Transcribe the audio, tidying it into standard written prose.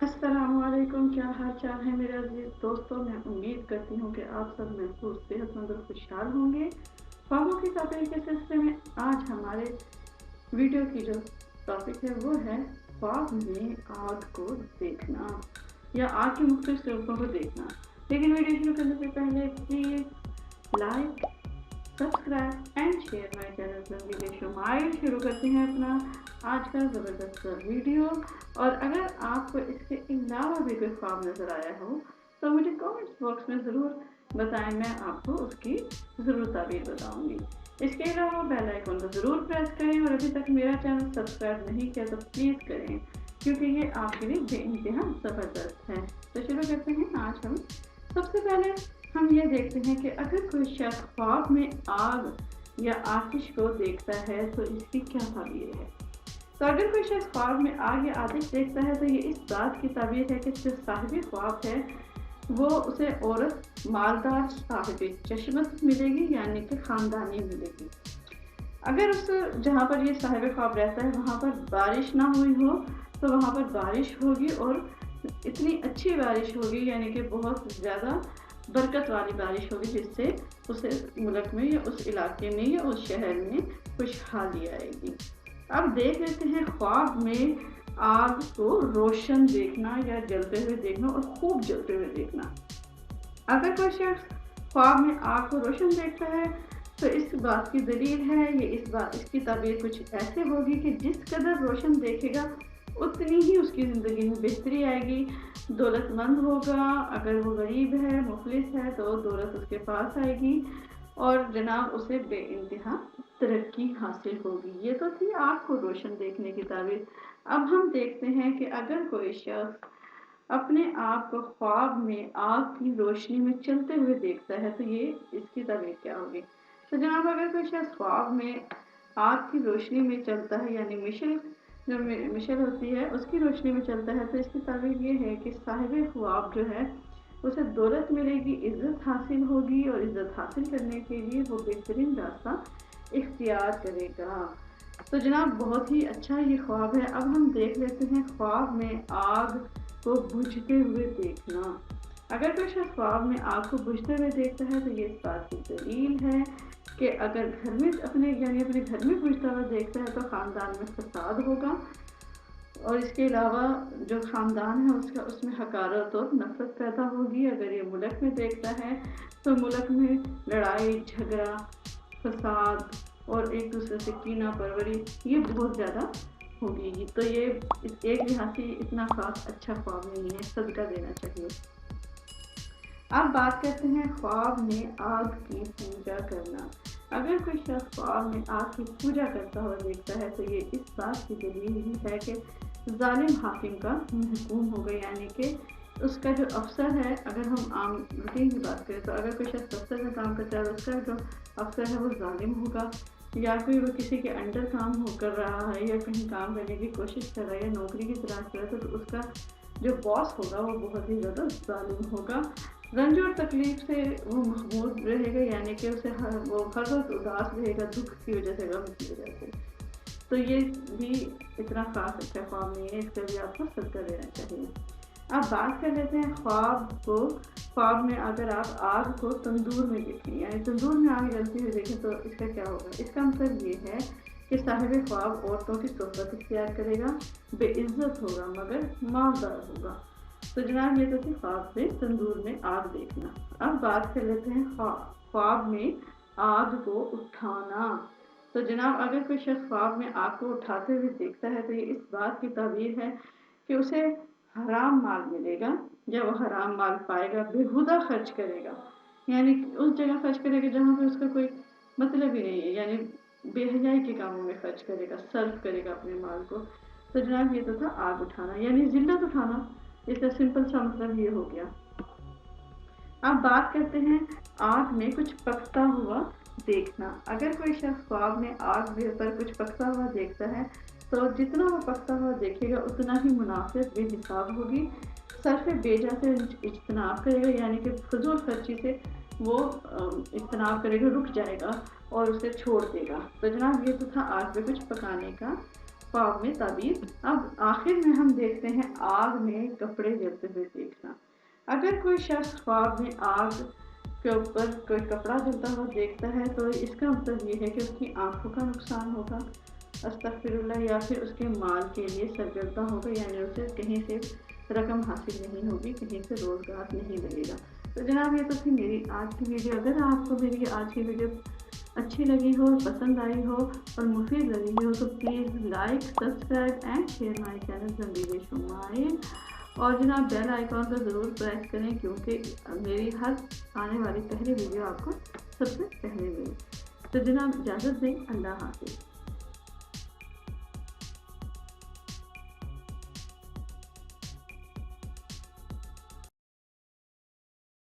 अस्सलामुअलैकुम, क्या हाल चाल है मेरे अजीज दोस्तों। मैं उम्मीद करती हूँ कि आप सब महफूज सेहतमंद और खुशहाल होंगे। ख्वाबों की ताबीर के सिलसिले में आज हमारे वीडियो की जो टॉपिक है वो है ख्वाब में आग को देखना या आग के मुख्तलिफ रूपों को देखना। लेकिन वीडियो शुरू करने से पहले please like, subscribe and share my channel Jangi Beshumar. शुरू करते हैं अपना आज का ज़बरदस्त वीडियो। और अगर आपको इसके अलावा भी कोई ख्वाब नज़र आया हो तो मुझे कमेंट्स बॉक्स में ज़रूर बताएं, मैं आपको उसकी ज़रूर ताबीर बताऊंगी। इसके अलावा बेल आइकन को ज़रूर प्रेस करें और अभी तक मेरा चैनल सब्सक्राइब नहीं किया तो प्लीज़ करें, क्योंकि ये आपके लिए बेइंतहा ज़बरदस्त है। तो शुरू करते हैं। आज हम सबसे पहले हम ये देखते हैं कि अगर कोई शख्स ख्वाब में आग या आतिश को देखता है तो इसकी क्या ताबीर है। तो अगर कोई शख्स ख्वाब में आग या आतिश देखता है तो ये इस बात की ताबीर है कि जो साहिब ख्वाब है वो उसे औरत मालदार साहिब चश्मत मिलेगी, यानी कि ख़ानदानी मिलेगी। अगर उस जहाँ पर ये साहिब ख्वाब रहता है वहाँ पर बारिश ना हुई हो तो वहाँ पर बारिश होगी, और इतनी अच्छी बारिश होगी यानी कि बहुत ज़्यादा बरकत वाली बारिश होगी, जिससे उस मुल्क में या उस इलाके में या उस शहर में खुशहाली आएगी। अब देख लेते हैं ख्वाब में आग को रोशन देखना या जलते हुए देखना और खूब जलते हुए देखना। अगर कोई शख्स ख्वाब में आग को रोशन देखता है तो इस बात की दलील है, ये इसकी ताबीर कुछ ऐसे होगी कि जिस कदर रोशन देखेगा उतनी ही उसकी ज़िंदगी में बेहतरी आएगी, दौलतमंद होगा। अगर वो गरीब है, मुफलिस है, तो दौलत उसके पास आएगी और जनाब उसे बेइंतहा तरक्की हासिल होगी। ये तो थी आग को रोशन देखने की ताबीर। अब हम देखते हैं कि अगर कोई शख्स अपने आप को ख्वाब में आग की रोशनी में चलते हुए देखता है तो ये इसकी ताबीर क्या होगी। तो जनाब अगर कोई शख्स ख्वाब में आग की रोशनी में चलता है, यानी मिशल होती है उसकी रोशनी में चलता है, तो इसकी ताबीर ये है कि साहिब ख्वाब जो है उसे दौलत मिलेगी, इज़्ज़त हासिल होगी, और इज़्ज़त हासिल करने के लिए वो बेहतरीन रास्ता इख्तियार करेगा। तो जनाब बहुत ही अच्छा ये ख्वाब है। अब हम देख लेते हैं ख्वाब में आग को बुझते हुए देखना। अगर कोई शख्स ख्वाब में आग को बुझते हुए देखता है तो ये इस बात की दलील है कि अगर घर में अपने घर में बुझता हुआ देखता है तो ख़ानदान में फसाद होगा, और इसके अलावा जो ख़ानदान है उसमें हकारत और नफरत पैदा होगी। अगर ये मुल्क में देखता है तो मुल्क में लड़ाई झगड़ा, फसाद और एक दूसरे से कीना परवरी ये बहुत ज़्यादा होगी। तो ये एक लिहाज से इतना खास अच्छा ख्वाब नहीं है, सदका देना चाहिए। अब बात करते हैं ख्वाब में आग की पूजा करना। अगर कोई शख्स ख्वाब में आग की पूजा करता हुआ देखता है तो ये इस बात की दलील ही है कि जालिम हाकिम का हुक्म होगा, यानी कि उसका जो अफसर है, अगर हम आम रूटीन की बात करें तो अगर कोई शख्स अफसर में काम करता है तो उसका जो अफसर है वो जालिम होगा, या कोई वो किसी के अंडर काम कर रहा है या कहीं काम करने की कोशिश कर रहा है या नौकरी की तलाश कर रहा है तो उसका जो बॉस होगा वो बहुत ही ज़्यादा जालिम होगा। रंज और तकलीफ से वो महमूद रहेगा, यानी कि उसे वो हर वक्त उदास रहेगा, दुख की वजह से, गम की वजह से। तो ये भी इतना खास अच्छा ख्वाब नहीं है, इसका भी आपको सदका देना चाहिए। अब बात कर लेते हैं ख्वाब में अगर आप आग को तंदूर में देखें, यानी तंदूर में आग जलती हुई देखें तो इसका क्या होगा। इसका मतलब ये है कि साहिब ख्वाब औरतों की सोहबत इख्तियार करेगा, बेइज्जत होगा मगर मालदार होगा। तो जनाब ये तो थी ख्वाब में तंदूर में आग देखना। अब बात कर लेते हैं ख्वाब में आग को उठाना। तो जनाब अगर कोई शख्स ख्वाब में आग को उठाते हुए देखता है तो ये इस बात की ताबीर है कि उसे हराम माल मिलेगा। जब वो हराम माल पाएगा बेहुदा खर्च करेगा, यानी उस जगह खर्च करेगा जहाँ पे उसका कोई मतलब ही नहीं है, यानी बेहयाई के कामों में खर्च करेगा, सर्व करेगा अपने माल को। तो जनाब ये तो था आग उठाना, यानी जिल्लत उठाना। इसका सिंपल सा मतलब ये हो गया। अब बात करते हैं आग में कुछ पकता हुआ देखना। अगर कोई शख्स ख्वाब में आग पर कुछ पकता हुआ देखता है तो जितना वो पकता हुआ देखेगा उतना ही मुनाफिर बेहिसाब होगी। सर्फ बेजा से इज्तनाब करेगा, यानी कि फजूल खर्ची से वो इज्तनाब करेगा, रुक जाएगा और उसे छोड़ देगा। तो जनाब ये तो था आग पे कुछ पकाने का ख्वाब में ताबीर। अब आखिर में हम देखते हैं आग में कपड़े जलते हुए देखना। अगर कोई शख्स ख्वाब में आग के ऊपर कोई कपड़ा जलता हुआ देखता है तो इसका मतलब ये है कि उसकी आंखों का नुकसान होगा, अस्तगफिरुल्लाह, या फिर उसके माल के लिए सरगर्दा होगा, यानी उसे कहीं से रकम हासिल नहीं होगी, कहीं से रोजगार नहीं लगेगा। तो जनाब, ये तो थी मेरी आज की वीडियो। अगर आपको मेरी आज की वीडियो अच्छी लगी हो, पसंद आई हो और मुफीद लगी हो तो please like, subscribe and share my channel ज़िंदगी शुमाइल। और जनाब बेल आइकॉन को ज़रूर प्रेस करें, क्योंकि मेरी हर आने वाली पहली वीडियो आपको सबसे पहले मिले। तो जनाब इजाज़त दें, अल्लाह हाफ़िज़।